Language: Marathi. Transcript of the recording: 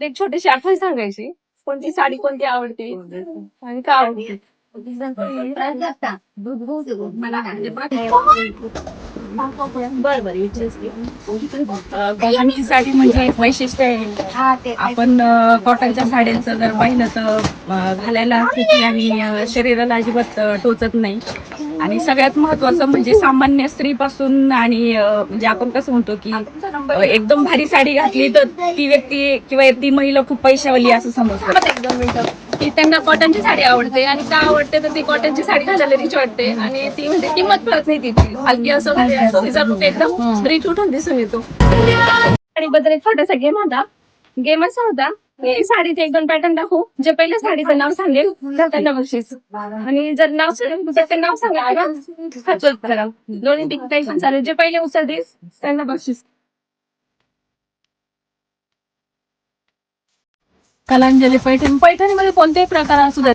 एक छोटीशी आठवण सांगायची. कोणती साडी कोणती आवडते आणि का आवडते? बर बर विचारते. कॉटनची साडी म्हणजे एक वैशिष्ट्य आहे. आपण कॉटनच्या साड्यांचं जर पाहिलं तर घालायला सुती आणि शरीराला अजिबात टोचत नाही. आणि सगळ्यात महत्वाचं म्हणजे सामान्य स्त्रीपासून आणि म्हणजे आपण कसं म्हणतो की एकदम भारी साडी घातली तर ती व्यक्ती किंवा ती महिला खूप पैशावाली असं समजतं. एकदम मिनिटं की त्यांना कॉटनची साडी आवडते आणि का आवडते तर ती कॉटनची साडी घालायला रिच वाटते आणि ती म्हणजे किंमत कळत नाही तिची हलकी असं म्हणजे तिचा लुक एकदम रिच उठून दिसून येतो. आणि बद्दल एक छोटासा गेम होता. गेम असा होता की साडीचे एक दोन पॅटर्न दाखवू. जे पहिले साडीचं नाव सांगेल तर त्यांना बक्षीस आणि जर नाव सांगेल तर ते नाव सांगा दोन्ही काही पण चालेल. जे पहिले उचल देईल त्यांना बक्षीस. कलांजली पैठणी पैठणीमध्ये कोणतेही प्रकार असू द्या